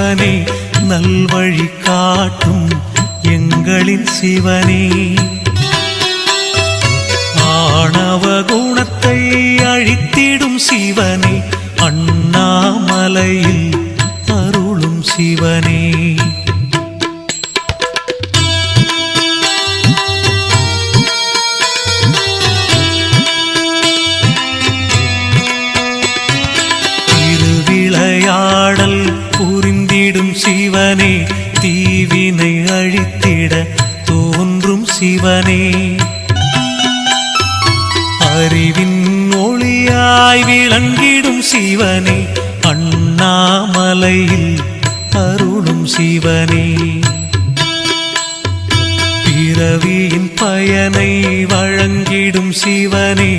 சிவனே நல்வழி காட்டும் எங்களின் சிவனே ஆணவ குணத்தை அழித்திடும் சிவனே அண்ணாமலையில் அருளும் சிவனே திருவிளையாடல் புரிந்திடும் சிவனே தீவினை அழித்திட தோன்றும் சிவனே அறிவின் ஒளியாய் விளங்கிடும் சிவனே அண்ணாமலையில் அருளும் சிவனே பிறவியின் பயனை வழங்கிடும் சிவனே